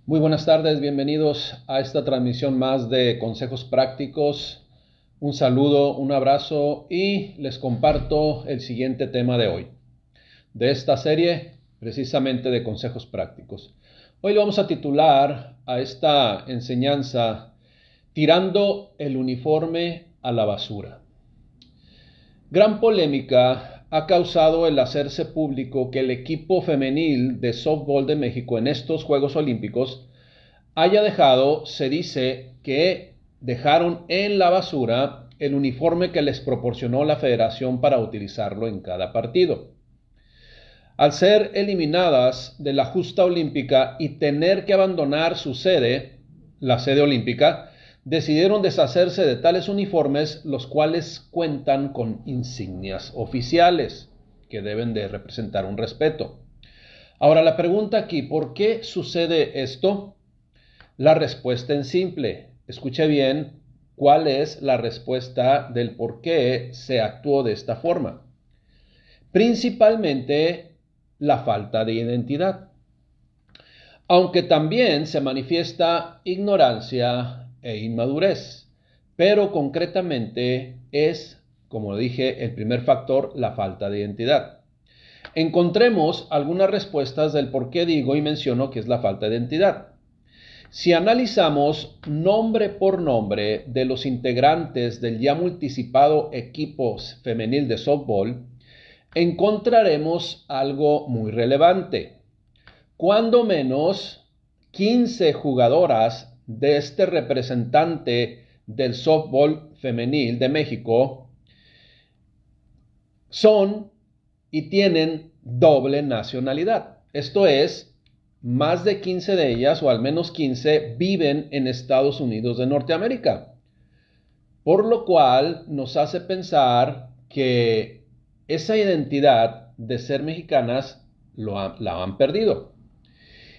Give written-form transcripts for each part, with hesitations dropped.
Muy buenas tardes, bienvenidos a esta transmisión más de consejos prácticos. Un saludo, un abrazo y les comparto el siguiente tema de hoy, de esta serie precisamente de consejos prácticos. Hoy le vamos a titular a esta enseñanza Tirando el uniforme a la basura. Gran polémica ha causado el hacerse público que el equipo femenil de softball de México en estos Juegos Olímpicos haya dejado, se dice que dejaron en la basura el uniforme que les proporcionó la federación para utilizarlo en cada partido. Al ser eliminadas de la justa olímpica y tener que abandonar su sede, la sede olímpica, decidieron deshacerse de tales uniformes, los cuales cuentan con insignias oficiales que deben de representar un respeto. Ahora la pregunta aquí, ¿por qué sucede esto? La respuesta es simple. Escuche bien cuál es la respuesta del por qué se actuó de esta forma. Principalmente la falta de identidad. Aunque también se manifiesta ignorancia e inmadurez, pero concretamente es, como dije, el primer factor, la falta de identidad. Encontremos algunas respuestas del por qué digo y menciono que es la falta de identidad. Si analizamos nombre por nombre de los integrantes del ya multicipado equipo femenil de softball, encontraremos algo muy relevante. Cuando menos 15 jugadoras de este representante del softball femenil de México son y tienen doble nacionalidad. Esto es, más de 15 de ellas, o al menos 15, viven en Estados Unidos de Norteamérica. Por lo cual nos hace pensar que esa identidad de ser mexicanas la han perdido.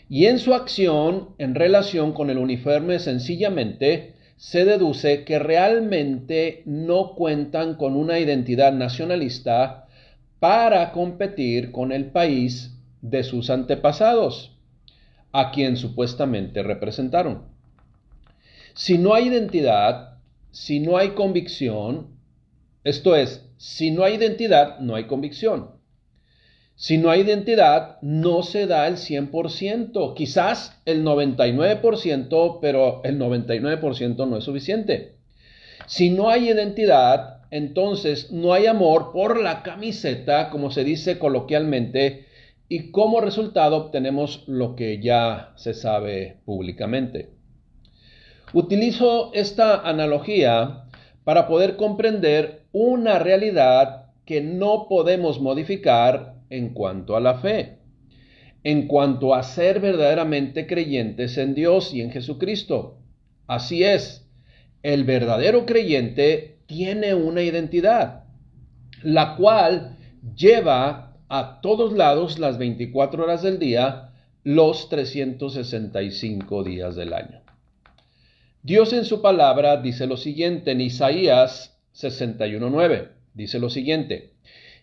Y en su acción en relación con el uniforme sencillamente se deduce que realmente no cuentan con una identidad nacionalista para competir con el país de sus antepasados, a quien supuestamente representaron. Si no hay identidad, si no hay convicción, esto es, si no hay identidad, no hay convicción. Si no hay identidad, no se da el 100%, quizás el 99%, pero el 99% no es suficiente. Si no hay identidad, entonces no hay amor por la camiseta, como se dice coloquialmente, y como resultado obtenemos lo que ya se sabe públicamente. Utilizo esta analogía para poder comprender una realidad que no podemos modificar en cuanto a la fe, en cuanto a ser verdaderamente creyentes en Dios y en Jesucristo. Así es, el verdadero creyente tiene una identidad, la cual lleva a todos lados las 24 horas del día, los 365 días del año. Dios en su palabra dice lo siguiente en Isaías 61:9, dice lo siguiente: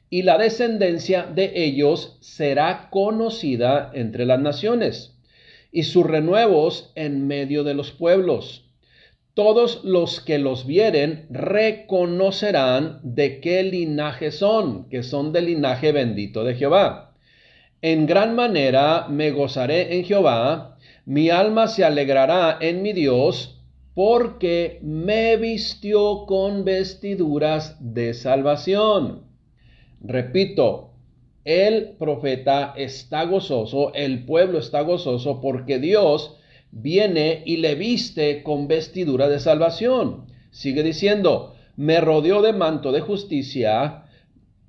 y la descendencia de ellos será conocida entre las naciones, y sus renuevos en medio de los pueblos. Todos los que los vieren reconocerán de qué linaje son, que son del linaje bendito de Jehová. En gran manera me gozaré en Jehová, mi alma se alegrará en mi Dios, porque me vistió con vestiduras de salvación. Repito, el profeta está gozoso, el pueblo está gozoso porque Dios viene y le viste con vestidura de salvación. Sigue diciendo, me rodeó de manto de justicia,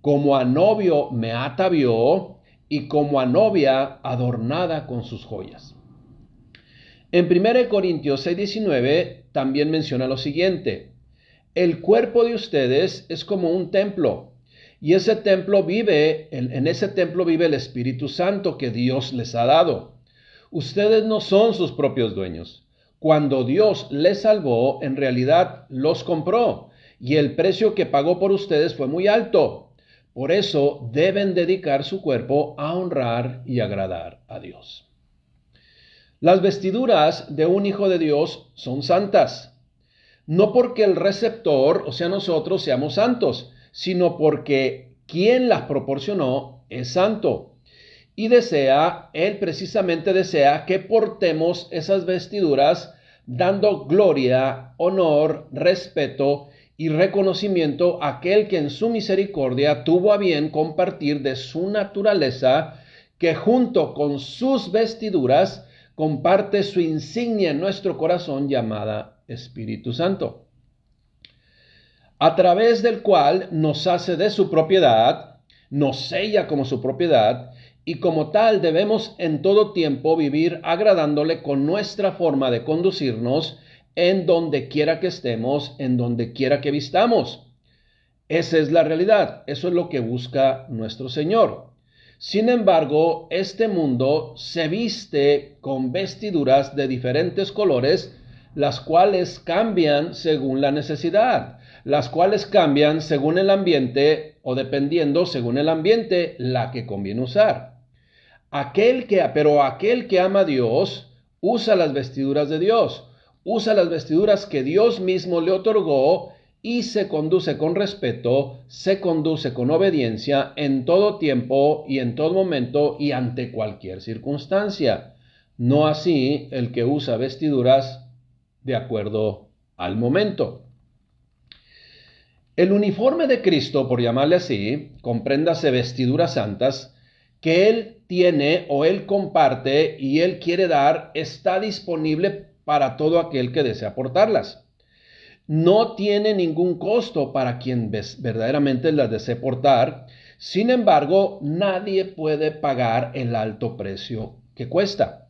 como a novio me atavió y como a novia adornada con sus joyas. En 1 Corintios 6:19 también menciona lo siguiente: el cuerpo de ustedes es como un templo, y en ese templo vive el Espíritu Santo que Dios les ha dado. Ustedes no son sus propios dueños. Cuando Dios les salvó, en realidad los compró, y el precio que pagó por ustedes fue muy alto. Por eso deben dedicar su cuerpo a honrar y agradar a Dios. Las vestiduras de un hijo de Dios son santas, no porque el receptor, o sea nosotros, seamos santos, sino porque quien las proporcionó es santo. Y él precisamente desea que portemos esas vestiduras dando gloria, honor, respeto y reconocimiento a aquel que en su misericordia tuvo a bien compartir de su naturaleza, que junto con sus vestiduras comparte su insignia en nuestro corazón llamada Espíritu Santo, a través del cual nos hace de su propiedad, nos sella como su propiedad, y como tal debemos en todo tiempo vivir agradándole con nuestra forma de conducirnos en donde quiera que estemos, en donde quiera que vistamos. Esa es la realidad, eso es lo que busca nuestro Señor. Sin embargo, este mundo se viste con vestiduras de diferentes colores, las cuales cambian según la necesidad, las cuales cambian según el ambiente o dependiendo según el ambiente la que conviene usar. Pero aquel que ama a Dios usa las vestiduras de Dios, usa las vestiduras que Dios mismo le otorgó y se conduce con respeto, se conduce con obediencia en todo tiempo y en todo momento y ante cualquier circunstancia. No así el que usa vestiduras de acuerdo al momento. El uniforme de Cristo, por llamarle así, compréndase vestiduras santas, que Él tiene o Él comparte y Él quiere dar, está disponible para todo aquel que desea portarlas. No tiene ningún costo para quien verdaderamente las desee portar. Sin embargo, nadie puede pagar el alto precio que cuesta.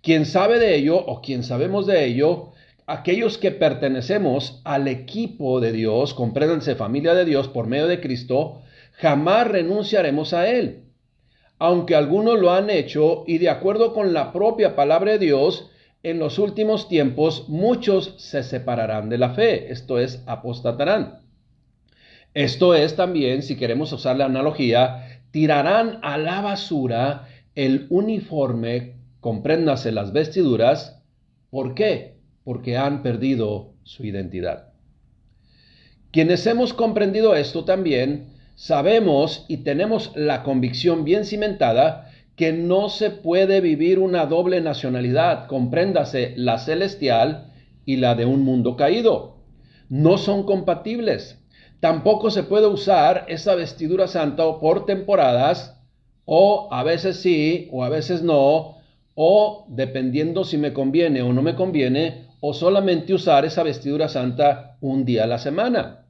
Quien sabe de ello o quien sabemos de ello, aquellos que pertenecemos al equipo de Dios, compréndanse familia de Dios por medio de Cristo, jamás renunciaremos a Él. Aunque algunos lo han hecho y de acuerdo con la propia palabra de Dios, en los últimos tiempos muchos se separarán de la fe, esto es, apostatarán. Esto es también, si queremos usar la analogía, tirarán a la basura el uniforme, compréndase las vestiduras. ¿Por qué? Porque han perdido su identidad. Quienes hemos comprendido esto también, sabemos y tenemos la convicción bien cimentada que no se puede vivir una doble nacionalidad, compréndase la celestial y la de un mundo caído. No son compatibles. Tampoco se puede usar esa vestidura santa por temporadas, o a veces sí, o a veces no, o dependiendo si me conviene o no me conviene, o solamente usar esa vestidura santa un día a la semana.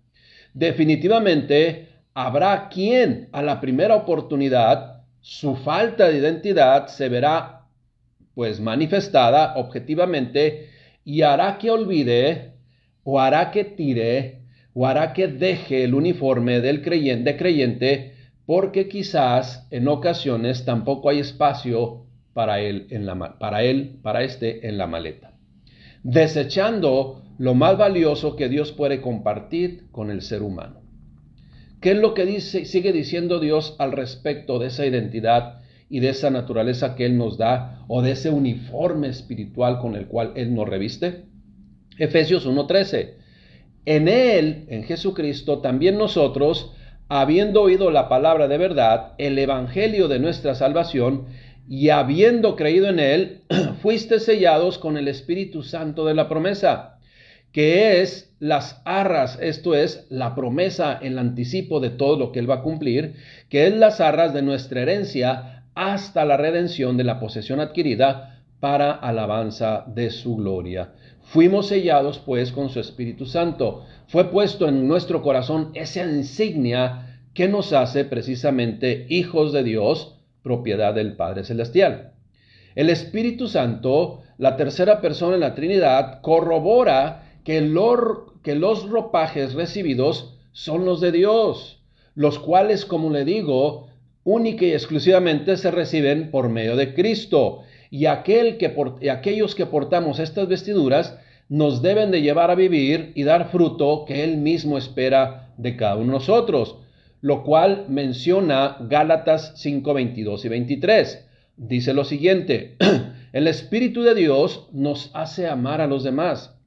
Definitivamente habrá quien a la primera oportunidad su falta de identidad se verá pues manifestada objetivamente y hará que olvide o hará que tire o hará que deje el uniforme del creyente porque quizás en ocasiones tampoco hay espacio para este en la maleta, desechando lo más valioso que Dios puede compartir con el ser humano. ¿Qué es lo que sigue diciendo Dios al respecto de esa identidad y de esa naturaleza que Él nos da o de ese uniforme espiritual con el cual Él nos reviste? Efesios 1:13. En Él, en Jesucristo, también nosotros, habiendo oído la palabra de verdad, el evangelio de nuestra salvación, y habiendo creído en Él, fuiste sellados con el Espíritu Santo de la promesa, que es las arras, esto es la promesa, el anticipo de todo lo que Él va a cumplir, que es las arras de nuestra herencia hasta la redención de la posesión adquirida para alabanza de su gloria. Fuimos sellados pues con su Espíritu Santo. Fue puesto en nuestro corazón esa insignia que nos hace precisamente hijos de Dios, propiedad del Padre Celestial. El Espíritu Santo, la tercera persona en la Trinidad, corrobora que los ropajes recibidos son los de Dios, los cuales, como le digo, única y exclusivamente se reciben por medio de Cristo. Y aquellos que portamos estas vestiduras nos deben de llevar a vivir y dar fruto que Él mismo espera de cada uno de nosotros, lo cual menciona Gálatas 5:22 y 23. Dice lo siguiente: El Espíritu de Dios nos hace amar a los demás,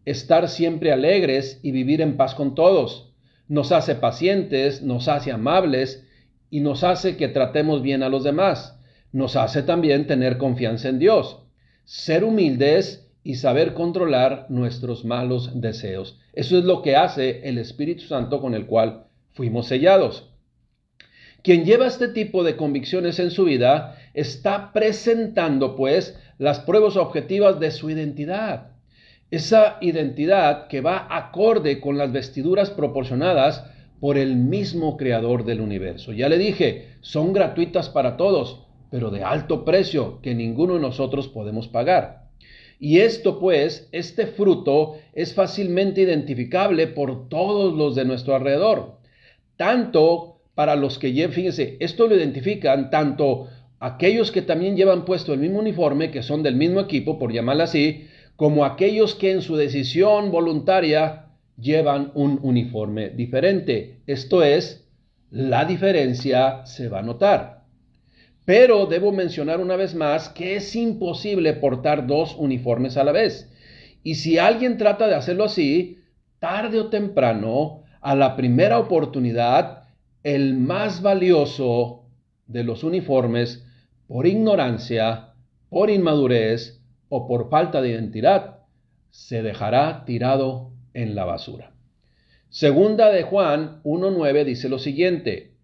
estar siempre alegres y vivir en paz con todos. Nos hace pacientes, nos hace amables y nos hace que tratemos bien a los demás. Nos hace también tener confianza en Dios, ser humildes y saber controlar nuestros malos deseos. Eso es lo que hace el Espíritu Santo con el cual fuimos sellados. Quien lleva este tipo de convicciones en su vida está presentando, pues, las pruebas objetivas de su identidad. Esa identidad que va acorde con las vestiduras proporcionadas por el mismo creador del universo. Ya le dije, son gratuitas para todos, pero de alto precio que ninguno de nosotros podemos pagar. Y esto, pues, este fruto es fácilmente identificable por todos los de nuestro alrededor. Tanto para los que llevan, fíjense, esto lo identifican tanto aquellos que también llevan puesto el mismo uniforme, que son del mismo equipo, por llamarlo así, como aquellos que en su decisión voluntaria llevan un uniforme diferente. Esto es, la diferencia se va a notar. Pero debo mencionar una vez más que es imposible portar dos uniformes a la vez. Y si alguien trata de hacerlo así, tarde o temprano, a la primera oportunidad, el más valioso de los uniformes, por ignorancia, por inmadurez o por falta de identidad, se dejará tirado en la basura. Segunda de Juan 1.9 dice lo siguiente.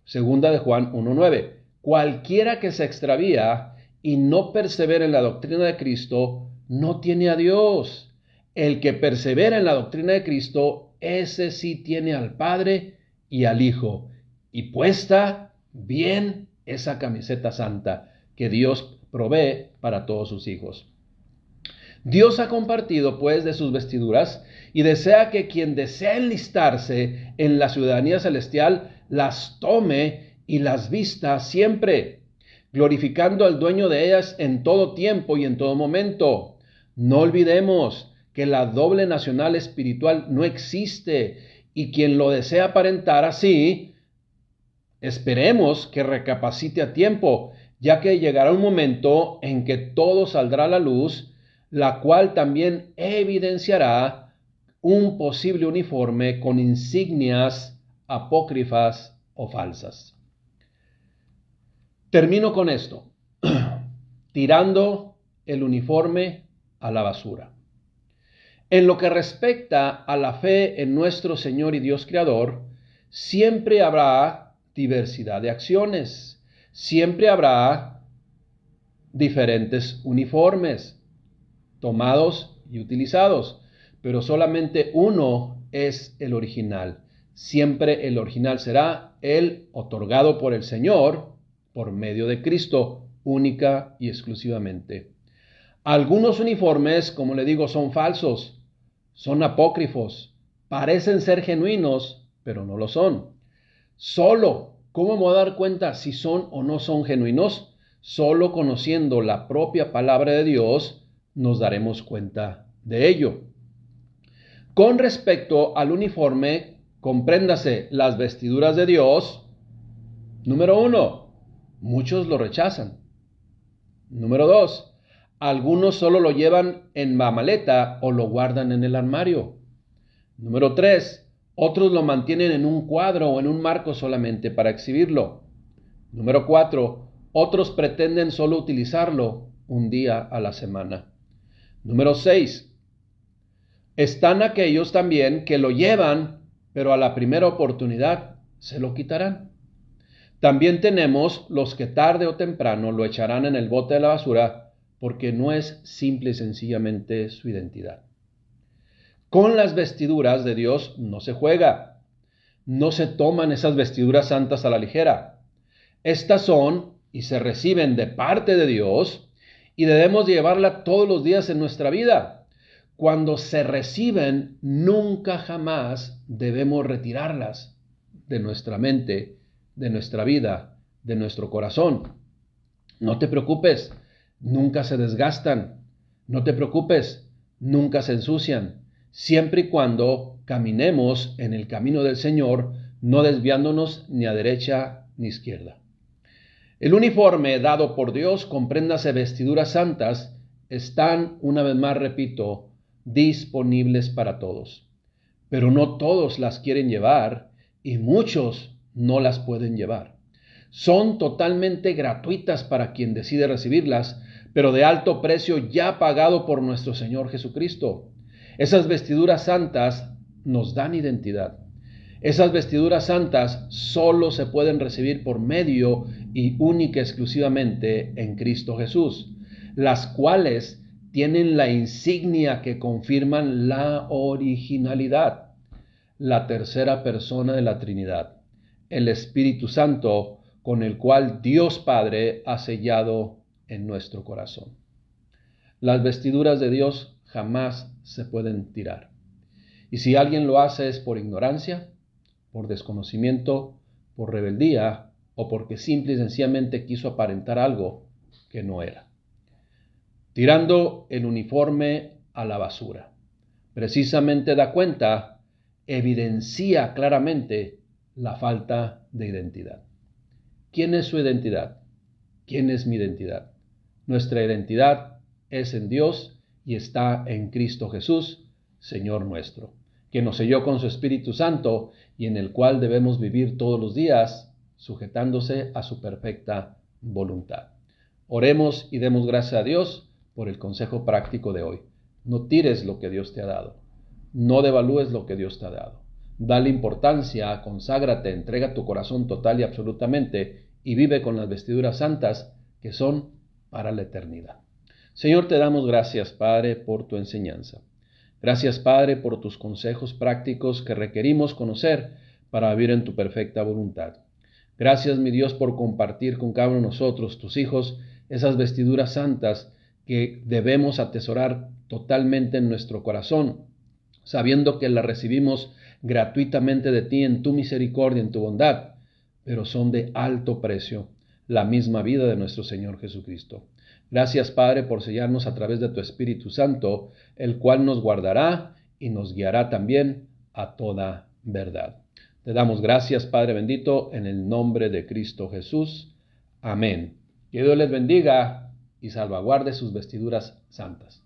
Segunda de Juan 1.9. Cualquiera que se extravía y no persevera en la doctrina de Cristo, no tiene a Dios. El que persevera en la doctrina de Cristo, ese sí tiene al Padre y al Hijo, y puesta bien esa camiseta santa que Dios provee para todos sus hijos. Dios ha compartido pues de sus vestiduras y desea que quien desea enlistarse en la ciudadanía celestial las tome y las vista siempre, glorificando al dueño de ellas en todo tiempo y en todo momento. No olvidemos que la doble nacional espiritual no existe, y quien lo desea aparentar así, esperemos que recapacite a tiempo, ya que llegará un momento en que todo saldrá a la luz, la cual también evidenciará un posible uniforme con insignias apócrifas o falsas. Termino con esto, tirando el uniforme a la basura. En lo que respecta a la fe en nuestro Señor y Dios Creador, siempre habrá diversidad de acciones, siempre habrá diferentes uniformes tomados y utilizados, pero solamente uno es el original. Siempre el original será el otorgado por el Señor por medio de Cristo, única y exclusivamente. Algunos uniformes, como le digo, son falsos, son apócrifos, parecen ser genuinos, pero no lo son. ¿Cómo me voy a dar cuenta si son o no son genuinos? Solo conociendo la propia palabra de Dios nos daremos cuenta de ello. Con respecto al uniforme, compréndase las vestiduras de Dios. Número 1, muchos lo rechazan. Número 2, algunos solo lo llevan en la maleta o lo guardan en el armario. Número 3, otros lo mantienen en un cuadro o en un marco solamente para exhibirlo. Número 4, otros pretenden solo utilizarlo un día a la semana. Número 6, están aquellos también que lo llevan, pero a la primera oportunidad se lo quitarán. También tenemos los que tarde o temprano lo echarán en el bote de la basura porque no es simple y sencillamente su identidad. Con las vestiduras de Dios no se juega. No se toman esas vestiduras santas a la ligera. Estas son y se reciben de parte de Dios y debemos llevarla todos los días en nuestra vida. Cuando se reciben, nunca jamás debemos retirarlas de nuestra mente, de nuestra vida, de nuestro corazón. No te preocupes, nunca se desgastan. No te preocupes, nunca se ensucian. Siempre y cuando caminemos en el camino del Señor, no desviándonos ni a derecha ni izquierda. El uniforme dado por Dios, compréndase vestiduras santas, están, una vez más repito, disponibles para todos. Pero no todos las quieren llevar y muchos no las pueden llevar. Son totalmente gratuitas para quien decide recibirlas, pero de alto precio ya pagado por nuestro Señor Jesucristo. Esas vestiduras santas nos dan identidad. Esas vestiduras santas solo se pueden recibir por medio y única y exclusivamente en Cristo Jesús, las cuales tienen la insignia que confirman la originalidad, la tercera persona de la Trinidad, el Espíritu Santo, con el cual Dios Padre ha sellado en nuestro corazón. Las vestiduras de Dios jamás se pueden tirar. Y si alguien lo hace es por ignorancia, por desconocimiento, por rebeldía o porque simple y sencillamente quiso aparentar algo que no era. Tirando el uniforme a la basura. Precisamente da cuenta, evidencia claramente la falta de identidad. ¿Quién es su identidad? ¿Quién es mi identidad? Nuestra identidad es en Dios y está en Cristo Jesús, Señor nuestro, que nos selló con su Espíritu Santo y en el cual debemos vivir todos los días, sujetándose a su perfecta voluntad. Oremos y demos gracias a Dios por el consejo práctico de hoy. No tires lo que Dios te ha dado. No devalúes lo que Dios te ha dado. Dale importancia, conságrate, entrega tu corazón total y absolutamente y vive con las vestiduras santas que son para la eternidad. Señor, te damos gracias, Padre, por tu enseñanza. Gracias, Padre, por tus consejos prácticos que requerimos conocer para vivir en tu perfecta voluntad. Gracias, mi Dios, por compartir con cada uno de nosotros, tus hijos, esas vestiduras santas que debemos atesorar totalmente en nuestro corazón, sabiendo que las recibimos gratuitamente de ti en tu misericordia, en tu bondad, pero son de alto precio, la misma vida de nuestro Señor Jesucristo. Gracias, Padre, por sellarnos a través de tu Espíritu Santo, el cual nos guardará y nos guiará también a toda verdad. Te damos gracias, Padre bendito, en el nombre de Cristo Jesús. Amén. Que Dios les bendiga y salvaguarde sus vestiduras santas.